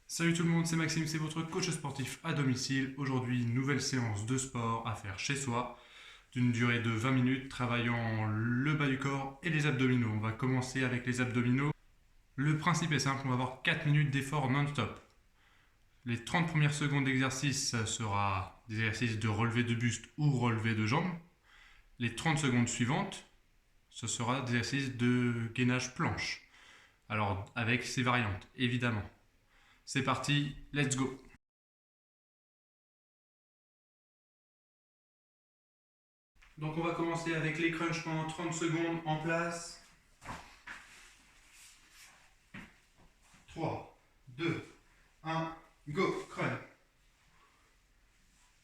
Salut tout le monde, c'est Maxime, c'est votre coach sportif à domicile. Aujourd'hui, nouvelle séance de sport à faire chez soi, d'une durée de 20 minutes, travaillant le bas du corps et les abdominaux. On va commencer avec les abdominaux. Le principe est simple, on va avoir 4 minutes d'effort non-stop. Les 30 premières secondes d'exercice, ça sera des exercices de relevé de buste ou relevé de jambes. Les 30 secondes suivantes, ce sera des exercices de gainage planche. Alors, avec ses variantes, évidemment. C'est parti, let's go! Donc on va commencer avec les crunchs pendant 30 secondes en place. 3, 2, 1, go, crunch.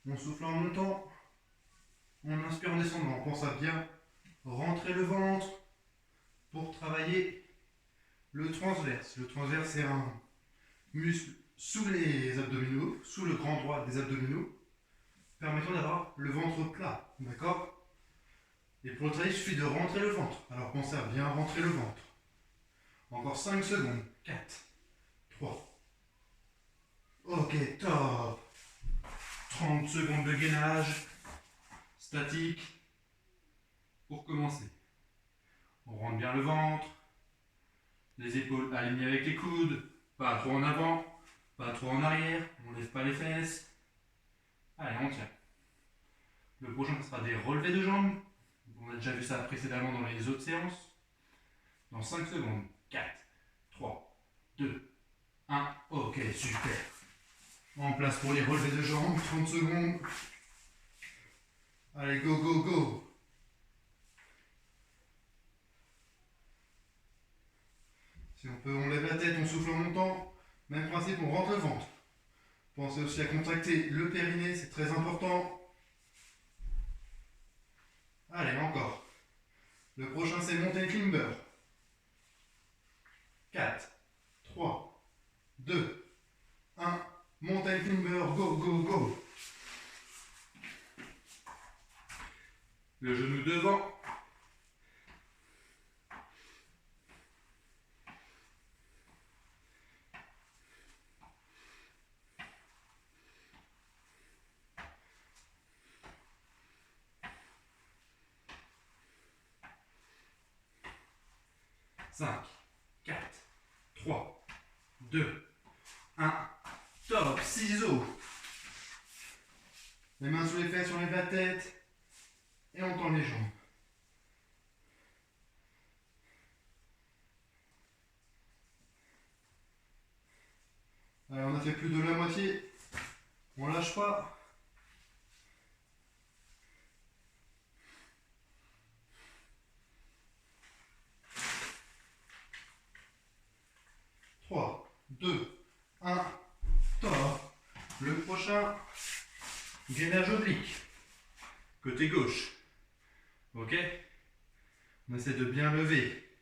On souffle en montant, on inspire en descendant. On pense à bien rentrer le ventre pour travailler le transverse. Le transverse, c'est un muscle sous les abdominaux, sous le grand droit des abdominaux, permettant d'avoir le ventre plat. D'accord? Et pour le travailler, il suffit de rentrer le ventre. Alors pensez à bien rentrer le ventre. Encore 5 secondes. 4, 3. Ok, top. 30 secondes de gainage statique pour commencer. On rentre bien le ventre, les épaules alignées avec les coudes, pas trop en avant, pas trop en arrière, on ne lève pas les fesses. Allez, on tient. Le prochain sera des relevés de jambes. On a déjà vu ça précédemment dans les autres séances. Dans 5 secondes. 4, 3, 2, 1. Ok, super. En place pour les relevés de jambes. 30 secondes. Allez, go, go, go. Si on peut, on lève la tête, on souffle en montant. Même principe, on rentre le ventre. Pensez aussi à contracter le périnée, c'est très important. Allez, encore. Le prochain, c'est mountain climber. 4, 3, 2, 1. Mountain climber, go, go, go. Le genou devant. Cinq, 4, 3, 2, 1. Top, ciseaux. Les mains sous les fesses, on lève la tête. Et on tend les jambes. Allez, on a fait plus de la moitié. On lâche pas. 3, 2, 1. Top. Le prochain, gainage oblique. Côté gauche. Ok? On essaie de bien lever.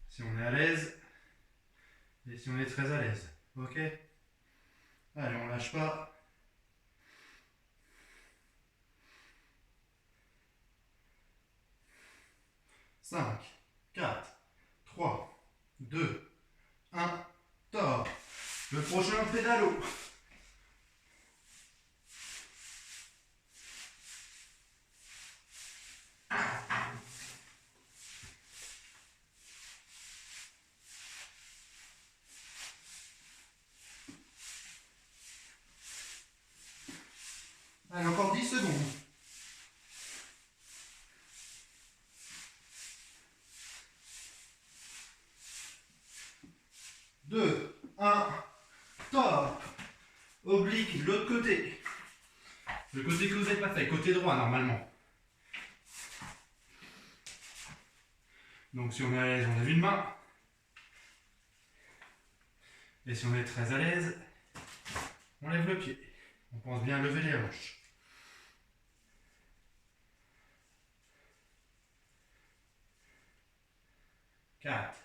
Si on est à l'aise. Et si on est très à l'aise. Ok? Allez, on lâche pas. 5, 4, 3, 2, 1. Top. Le prochain, pédalo. Allez, encore 10 secondes. 2, 1. Top. Oblique, l'autre côté. Le côté que vous n'avez pas fait, côté droit normalement. Donc si on est à l'aise, on lève une main. Et si on est très à l'aise, on lève le pied. On pense bien lever les hanches. 4,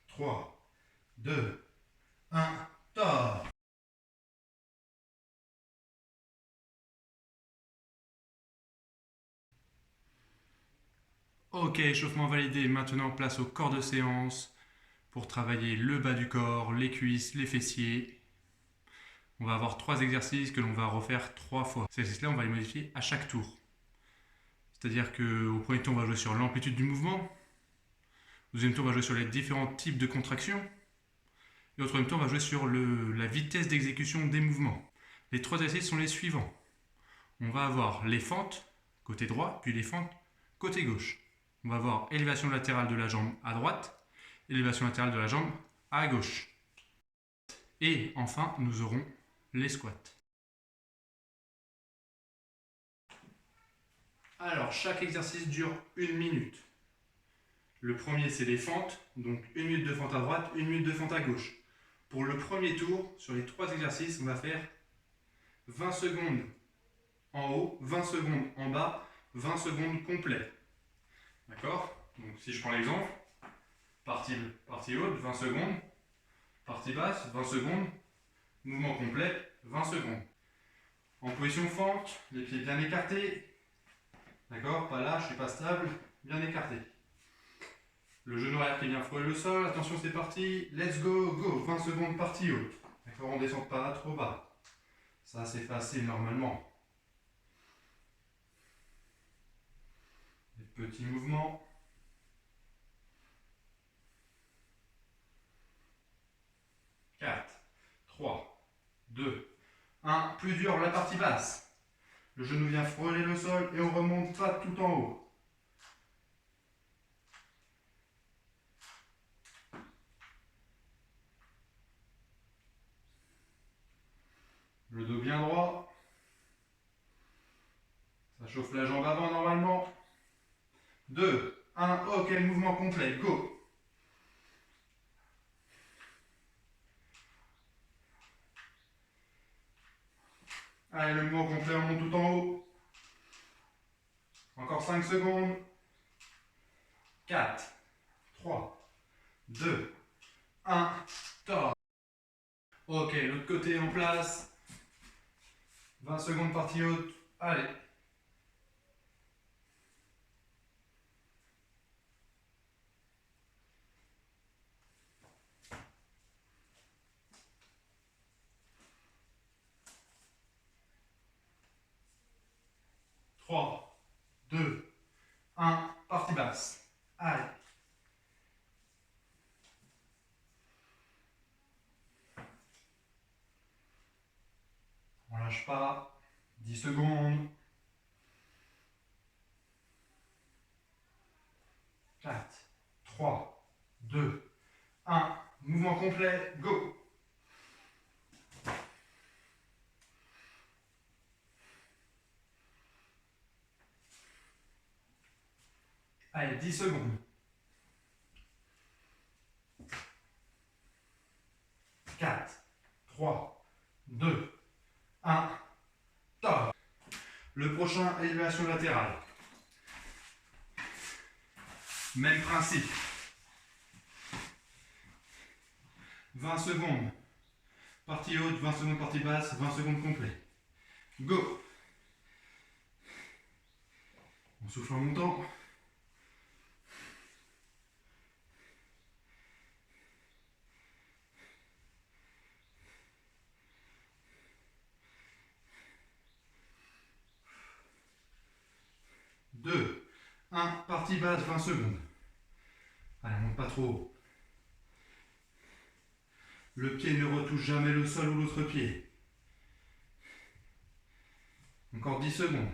3, 2, 1. Top. Ok, échauffement validé. Maintenant, place au corps de séance pour travailler le bas du corps, les cuisses, les fessiers. On va avoir 3 exercices que l'on va refaire 3 fois. Ces exercices-là, on va les modifier à chaque tour. C'est-à-dire qu'au premier tour, on va jouer sur l'amplitude du mouvement. Au deuxième tour, on va jouer sur les différents types de contractions. Et au troisième tour, on va jouer sur la vitesse d'exécution des mouvements. Les 3 exercices sont les suivants. On va avoir les fentes côté droit, puis les fentes côté gauche. On va avoir élévation latérale de la jambe à droite, élévation latérale de la jambe à gauche. Et enfin, nous aurons les squats. Alors, chaque exercice dure 1 minute. Le premier, c'est les fentes, donc 1 minute de fente à droite, 1 minute de fente à gauche. Pour le premier tour, sur les 3 exercices, on va faire 20 secondes en haut, 20 secondes en bas, 20 secondes complet. D'accord? Donc si je prends l'exemple, partie haute, 20 secondes, partie basse, 20 secondes, mouvement complet, 20 secondes. En position fente, les pieds bien écartés. D'accord? Pas là, je ne suis pas stable, bien écarté. Le genou arrière qui vient frôler le sol, attention c'est parti, let's go, go, 20 secondes partie haute. D'accord, on ne descend pas trop bas. Ça c'est facile normalement. Des petits mouvements. 4, 3, 2, 1. Plus dur, la partie basse. Le genou vient frôler le sol et on remonte pas tout en haut. Le dos bien droit. Ça chauffe la jambe avant normalement. 2, 1, ok, mouvement complet, go. Allez, le mouvement complet, on monte tout en haut. Encore 5 secondes. 4, 3, 2, 1, top. Ok, l'autre côté en place. 20 secondes partie haute. Allez. Trois, 2, 1, partie basse. Allez. On lâche pas. 10 secondes. 4, 3, 2, 1. Mouvement complet, go. Allez, 10 secondes. 4, 3, 2, 1. Top. Le prochain, élévation latérale. Même principe. 20 secondes. Partie haute, 20 secondes partie basse, 20 secondes complet. Go. On souffle en montant. Deux, 1, partie basse, 20 secondes. Allez, on monte pas trop haut. Le pied ne retouche jamais le sol ou l'autre pied. Encore 10 secondes.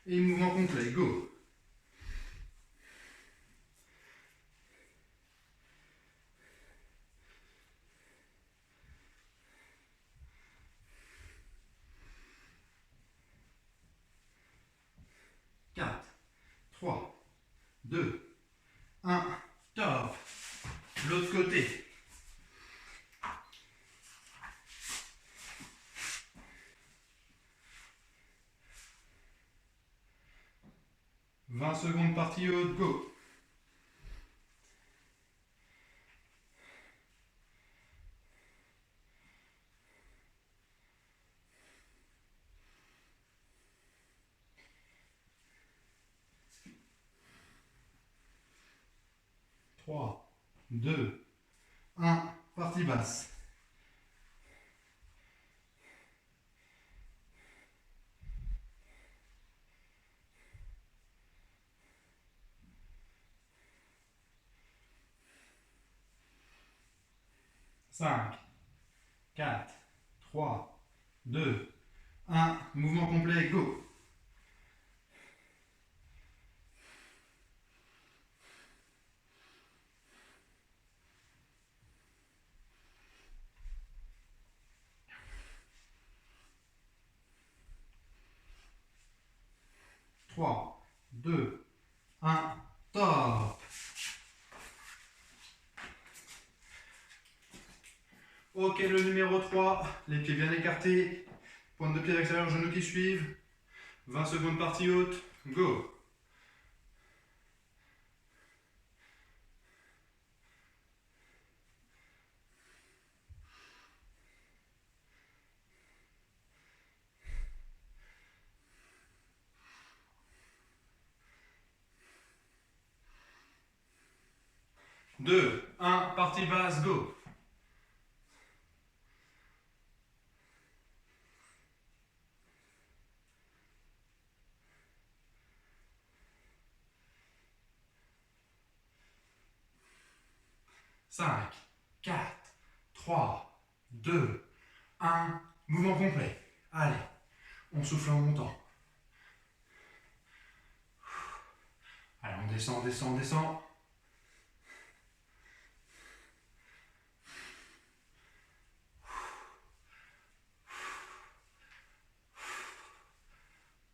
Et mouvement complet, go. Quatre, 3, 2, 1, top. L'autre côté. 20 secondes partie haute, go. 3, 2, 1, partie basse. Cinq, 4, 3, 2, 1, mouvement complet, go. Trois, deux, un, top. Ok, le numéro 3, les pieds bien écartés, pointe de pied à l'extérieur, genoux qui suivent. 20 secondes partie haute, go. Deux, un, partie basse, go. Cinq, 4, 3, 2, 1, mouvement complet. Allez, on souffle en montant. Allez, on descend, descend, descend.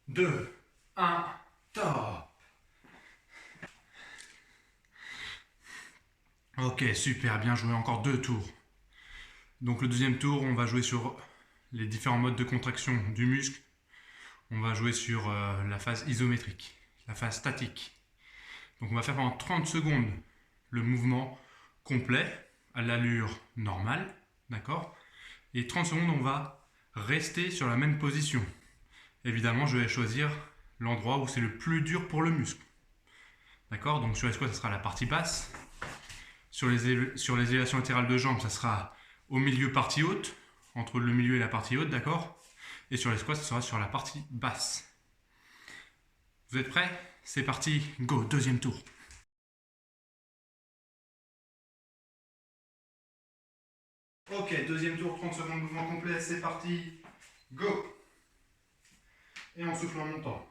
Deux, un, top. Ok, super, bien joué, encore 2 tours. Donc le deuxième tour, on va jouer sur les différents modes de contraction du muscle. On va jouer sur la phase isométrique, la phase statique. Donc on va faire pendant 30 secondes le mouvement complet à l'allure normale, d'accord? Et 30 secondes, on va rester sur la même position. Évidemment, je vais choisir l'endroit où c'est le plus dur pour le muscle. D'accord? Donc sur les squats, ça sera la partie basse. Sur les élévations latérales de jambes, ça sera au milieu partie haute, entre le milieu et la partie haute, d'accord? Et sur les squats, ça sera sur la partie basse. Vous êtes prêts? C'est parti, go, deuxième tour. Ok, deuxième tour, 30 secondes, mouvement complet, c'est parti, go. Et on souffle en montant.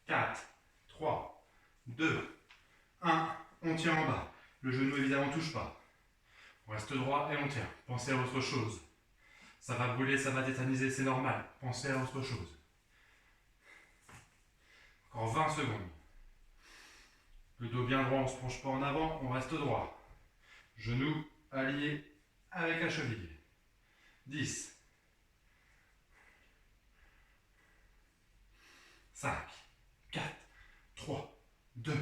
Quatre, 3, 2, 1, on tient en bas. Le genou évidemment ne touche pas. On reste droit et on tient. Pensez à autre chose. Ça va brûler, ça va tétaniser, c'est normal. Pensez à autre chose. Encore 20 secondes. Le dos bien droit, on ne se penche pas en avant, on reste droit. Genoux alliés avec la cheville. 10, 5, 4, 3, 2,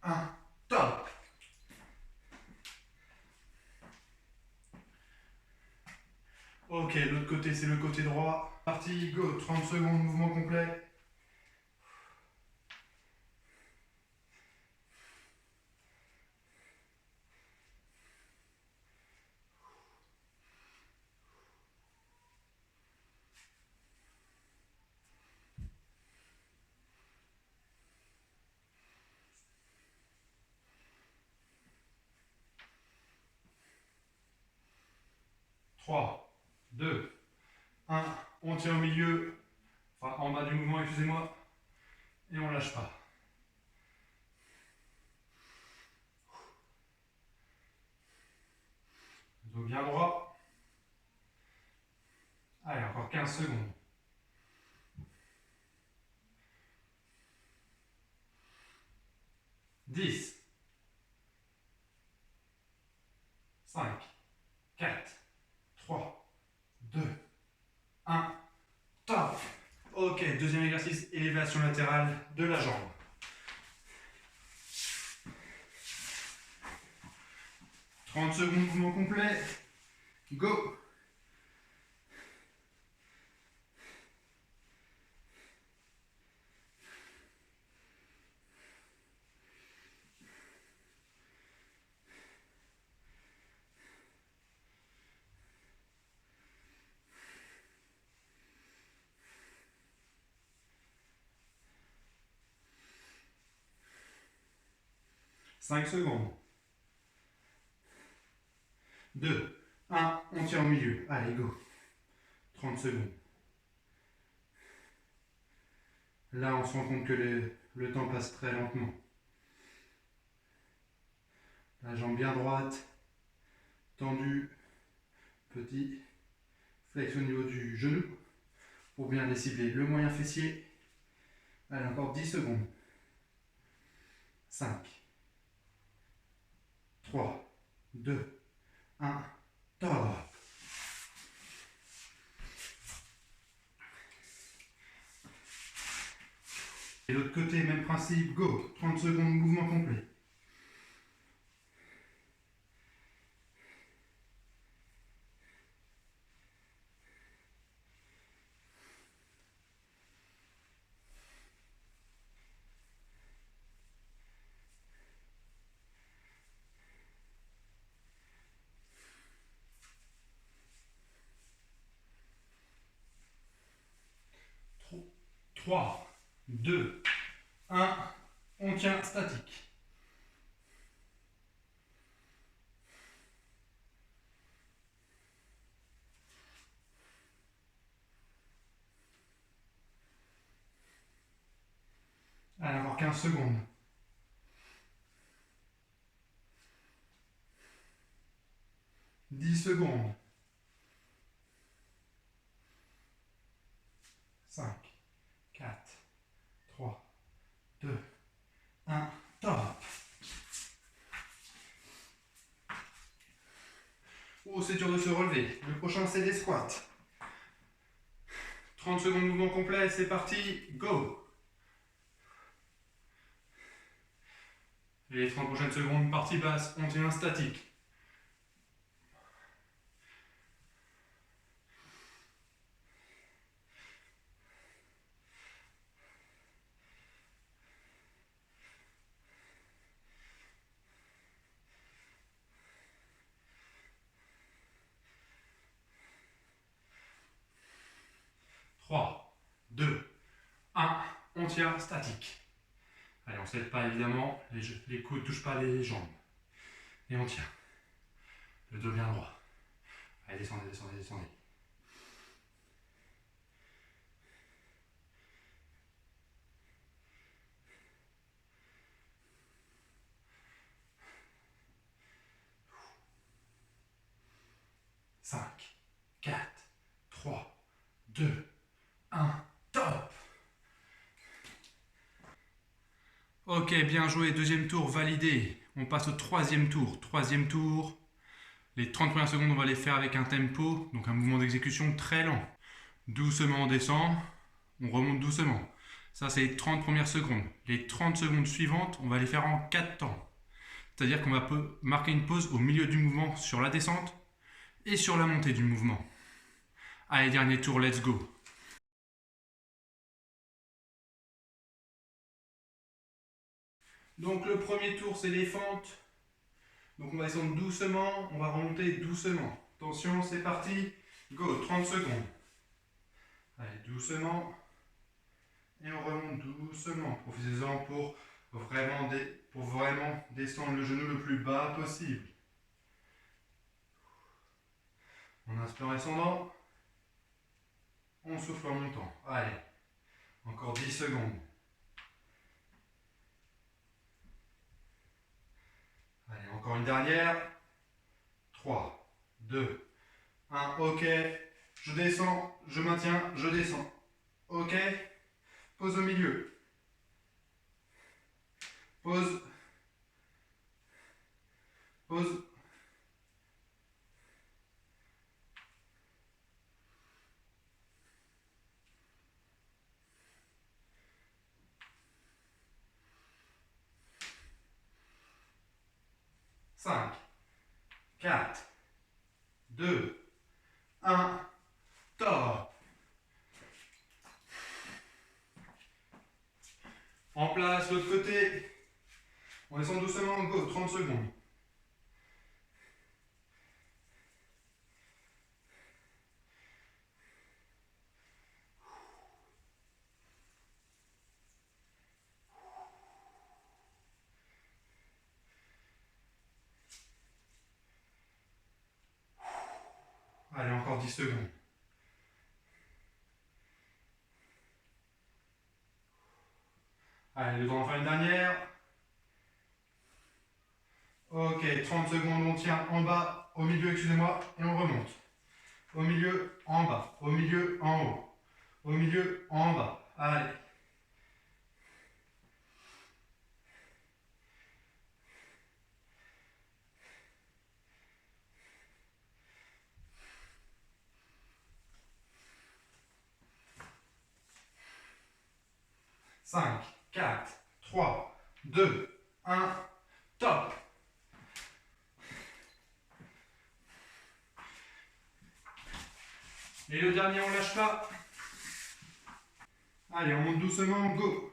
1, top. Ok, l'autre côté, c'est le côté droit. Parti, go, 30 secondes, mouvement complet. Trois, deux, un, on tient au milieu, enfin en bas du mouvement, excusez-moi, et on lâche pas. Dos bien droit. Allez, encore 15 secondes. 10, 5, 4, 3, 2, 1, top. Ok, deuxième exercice, élévation latérale de la jambe. « 30 secondes, mouvement complet. Go! « 5 secondes. 2, 1, on tient au milieu. Allez, go. 30 secondes. Là, on se rend compte que le temps passe très lentement. La jambe bien droite, tendue, petit flex au niveau du genou pour bien les cibler. Le moyen fessier. Allez, encore 10 secondes. 5, 3, 2, 1, top. Et l'autre côté, même principe, go. 30 secondes, mouvement complet. Trois, 2, 1, on tient statique. Allez, encore 15 secondes. 10 secondes. 5, 4, 3, 2, 1, top. Oh, c'est dur de se relever. Le prochain, c'est des squats. 30 secondes mouvement complet, c'est parti, go. Et les 30 prochaines secondes, partie basse, on tient statique. « 3, 2, 1, on tient statique. Allez, on ne s'aide pas évidemment, les coudes ne touchent pas les jambes. Et on tient. Le dos bien droit. Allez, descendez, descendez, descendez. « 5, 4, 3, 2, 1, top. Ok, bien joué, deuxième tour validé. On passe au troisième tour. Troisième tour, les 30 premières secondes, on va les faire avec un tempo, donc un mouvement d'exécution très lent. Doucement, on descend, on remonte doucement. Ça, c'est les 30 premières secondes. Les 30 secondes suivantes, on va les faire en 4 temps. C'est-à-dire qu'on va marquer une pause au milieu du mouvement sur la descente et sur la montée du mouvement. Allez, dernier tour, let's go. Donc le premier tour, c'est les fentes. Donc on va descendre doucement, on va remonter doucement. Attention, c'est parti. Go, 30 secondes. Allez, doucement. Et on remonte doucement. Profitez-en pour vraiment descendre le genou le plus bas possible. On inspire en descendant. On souffle en montant. Allez, encore 10 secondes. Allez, encore une dernière. 3, 2, 1, ok. Je descends, je maintiens, je descends. Ok. Pause au milieu. Pause. Pause. 5, 4, 2, 1, top. En place, l'autre côté. On descend doucement, go, 30 secondes. Allez, encore 10 secondes. Allez, le temps d'en faire une dernière. Ok, 30 secondes, on tient en bas, au milieu, excusez-moi, et on remonte. Au milieu, en bas, au milieu, en haut. Au milieu, en bas. Allez. Cinq, 4, 3, 2, 1, top. Et le dernier, on lâche pas. Allez, on monte doucement, go.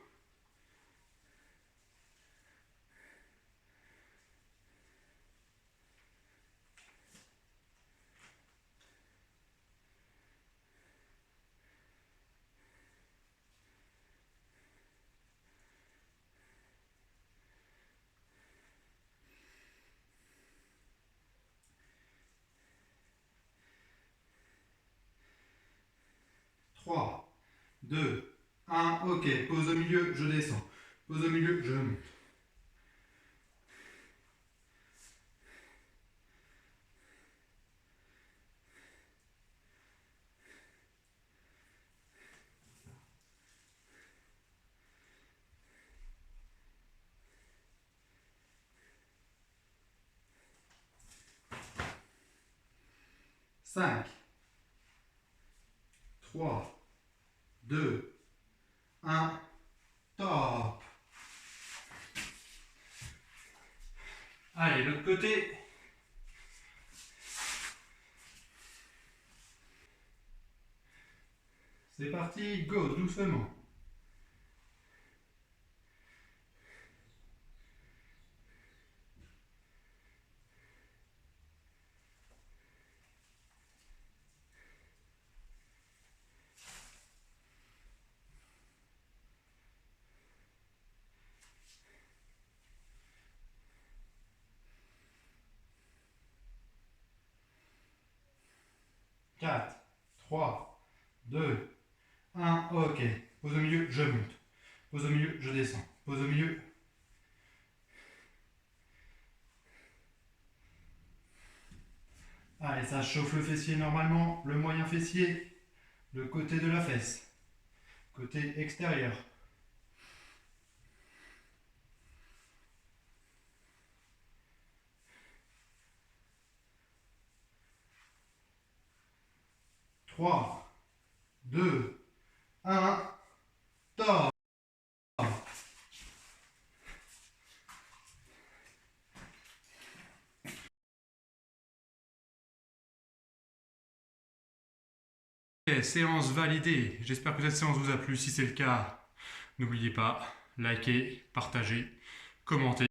Trois, 2, 1, ok. Pause au milieu, je descends. Pause au milieu, je monte. Cinq, 3, 2, 1, top. Allez, l'autre côté. C'est parti, go, doucement. Quatre, 3, 2, 1, ok. Pause au milieu, je monte. Pause au milieu, je descends. Pause au milieu. Allez, ça chauffe le fessier normalement, le moyen fessier, le côté de la fesse, côté extérieur. Trois, 2, 1, top. Ok, séance validée. J'espère que cette séance vous a plu. Si c'est le cas, n'oubliez pas, likez, partagez, commentez.